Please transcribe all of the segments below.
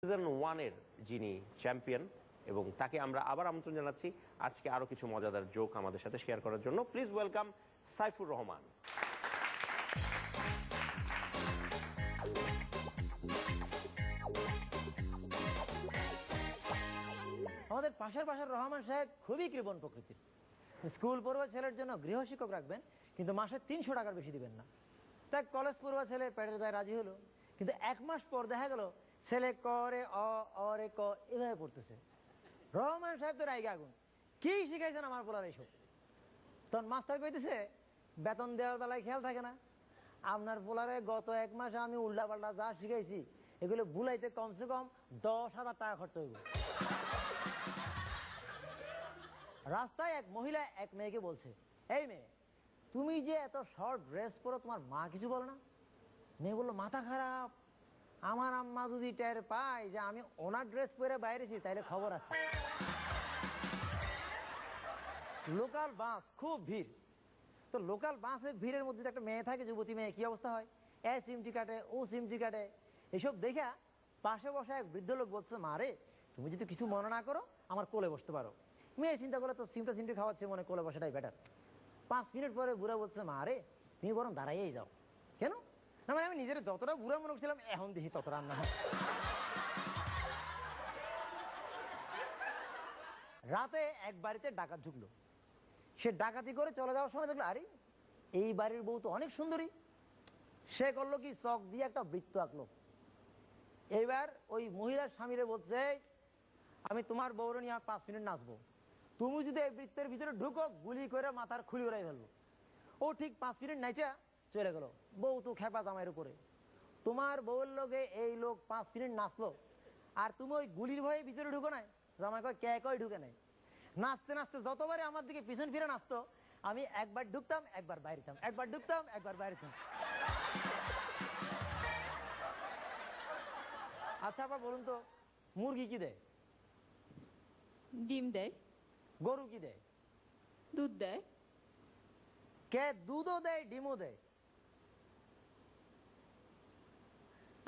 Season 1 এর যিনি champion এবং তাকে আমরা আবার আমন্ত্রণ জানাচ্ছি আজকে আরো কিছু মজাদার জোক আমাদের সাথে শেয়ার করার জন্য। Please welcome Saifur Rahman. আমাদের পাশের রহমান সাহেব খুবই কৃপণ প্রকৃতির। স্কুল পড়ুয়া ছেলের জন্য গৃহশিক্ষক রাখবেন, কিন্তু মাসে 300 টাকার বেশি দিবেন না। তাই কলেজ পড়ুয়া ছেলে পেটের দায় রাজি হলো, কিন্তু 1 মাস পর দেখা গেল ছেলে করে অরে ক এভাবে পড়তেছে। রহমান সাহেব তো রাইগে আগুন, কি শিখাইছেন আমার পোলার এইসব? তখন মাস্টার কইতেছে, বেতন দেওয়ার বেলায় খেয়াল থাকে না? আপনার পোলারে গত 1 মাসে আমি উল্টা পাল্টা যা শিখাইছি এগুলো ভুলাইতে কমসে কম 10,000 টাকা খরচ হইব। রাস্তায় এক মহিলা এক মেয়েকে বলছে, এই মেয়ে, তুমি যে এত শর্ট ড্রেস পরো, তোমার মা কিছু বলে না? মেয়ে বললো, মাথা খারাপ, আমার আম্মা যদি টের পায় যে আমি ওনার ড্রেস পরে বাইরেছি তাইলে খবর আছে। লোকাল বাস খুব ভিড়, তো লোকাল বাসে ভিড়ের মধ্যে একটা মেয়ে থাকে, যুবতী মেয়ে, কি অবস্থা হয়? এ সিমটি কাটে, ও সিমটি কাটে, এসব দেখা পাশে বসে এক বৃদ্ধ লোক বলছে, মা রে, তুমি যদি কিছু মনে না করো আমার কোলে বসতে পারো। মেয়ে চিন্তা করলে তো সিমটি খাওয়াচ্ছে, মনে কোলে বসাটাই বেটার। 5 মিনিট পরে বুড়া বলছে, মা রে, তুমি বরং দাঁড়াইয়েই যাও। কেন? না মানে আমি নিজের যতটা বুড়া মনে করছিলাম এখন দেখি ততটা না। রাতে এক বাড়িতে ডাকাত ঢুকলো। সে ডাকাতি করে চলে যাওয়ার সময় দেখলো, আরে এই বাড়ির বউ তো অনেক সুন্দরী। সে করলো কি, চক দিয়ে একটা বৃত্ত আঁকলো। এইবার ওই মহিলার স্বামীরে বলছে, আমি তোমার বউরে নিয়ে 5 মিনিট নাচবো, তুমি যদি এই বৃত্তের ভিতরে ঢুকো গুলি করে মাথার খুলি উড়াই ফেলবো। ও ঠিক 5 মিনিট নাইচা চলে গেল। বউ তো খেপা জামাইয়ের উপরে, তোমার বউয়ের লগে এই লোক 5 মিনিট নাচলো আর তুমি ওই গুলির ভয়ে ভিতরে ঢুকো নাই? জামাই কয়, কে কয় ঢুকে নাই। নাচতে নাচতে যতবারে আমার দিকে পিছন ফিরে নাচতো, আমি একবার ঢুকতাম একবার বাইরেতাম, একবার ঢুকতাম একবার বাইরেতাম। আচ্ছা আপা বলুন তো, মুরগি কি দেয়? ডিম দেয়। গরু কি দেয়? দুধ দেয়। কে দুধও দেয় ডিমও দেয়?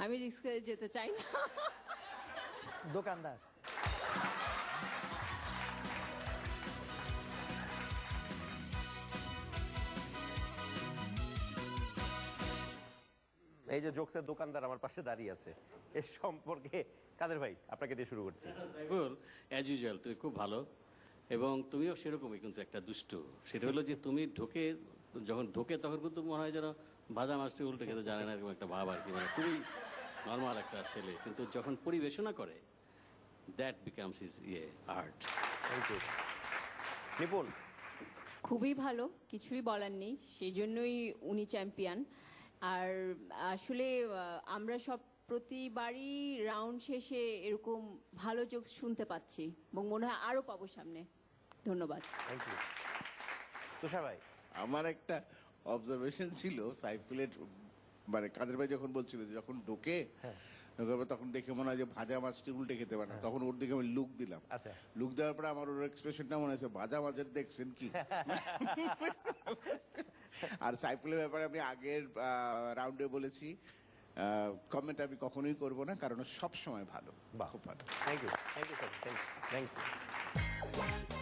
আমি রিস্কে যেতে চাই না। দোকানদার। এই যে জোকসের দোকানদার আমার পাশে দাঁড়িয়ে আছে, এর সম্পর্কে কাদের ভাই আপনাকে দিয়ে শুরু করছি। সাইফুল, অ্যাজ ইউজুয়াল তুই খুব ভালো এবং তুমিও সেরকমই, কিন্তু একটা দুষ্টু। সেটা হলো যে তুমি যখন ঢোকে তখন কিন্তু মনে হয় যেন ভাজা মাছটি উল্টে খেতে জানে না, এরকম একটা ভাব আর কি। মানে খুবই নর্মাল একটা ছেলে, কিন্তু যখন পরিবেশনা করে that becomes his art. Thank you. Nipun. খুবই ভালো, কিছুই বলার নেই, সেই জন্যই উনি চ্যাম্পিয়ন। আর আসলে আমরা সব প্রতিবারই রাউন্ড শেষে এরকম ভালো জোক শুনতে পাচ্ছি এবং মনে হয় আরো পাবো সামনে। ধন্যবাদ। Thank you. তুষার ভাই। আমার একটা অবজারভেশন ছিল সাইফুলের, মানে কাদের ভাই যখন বলছিল যখন ঢোকে তখন দেখে মনে হয় যে ভাজা মাছটি উল্টে খেতে পারে না, তখন ওর দিকে আমি লুক দিলাম। আচ্ছা। লুক দেওয়ার পরে আমার ওর এক্সপ্রেশনটা মনে হয়েছে ভাজা মাছের দেখছেন কি। আর সাইফুলের ব্যাপারে আমি আগের রাউন্ডে বলেছি, কমেন্ট আমি কখনোই করবো না, কারণ সব সময় ভালো, খুব ভালো। Thank you, thank you, thank you.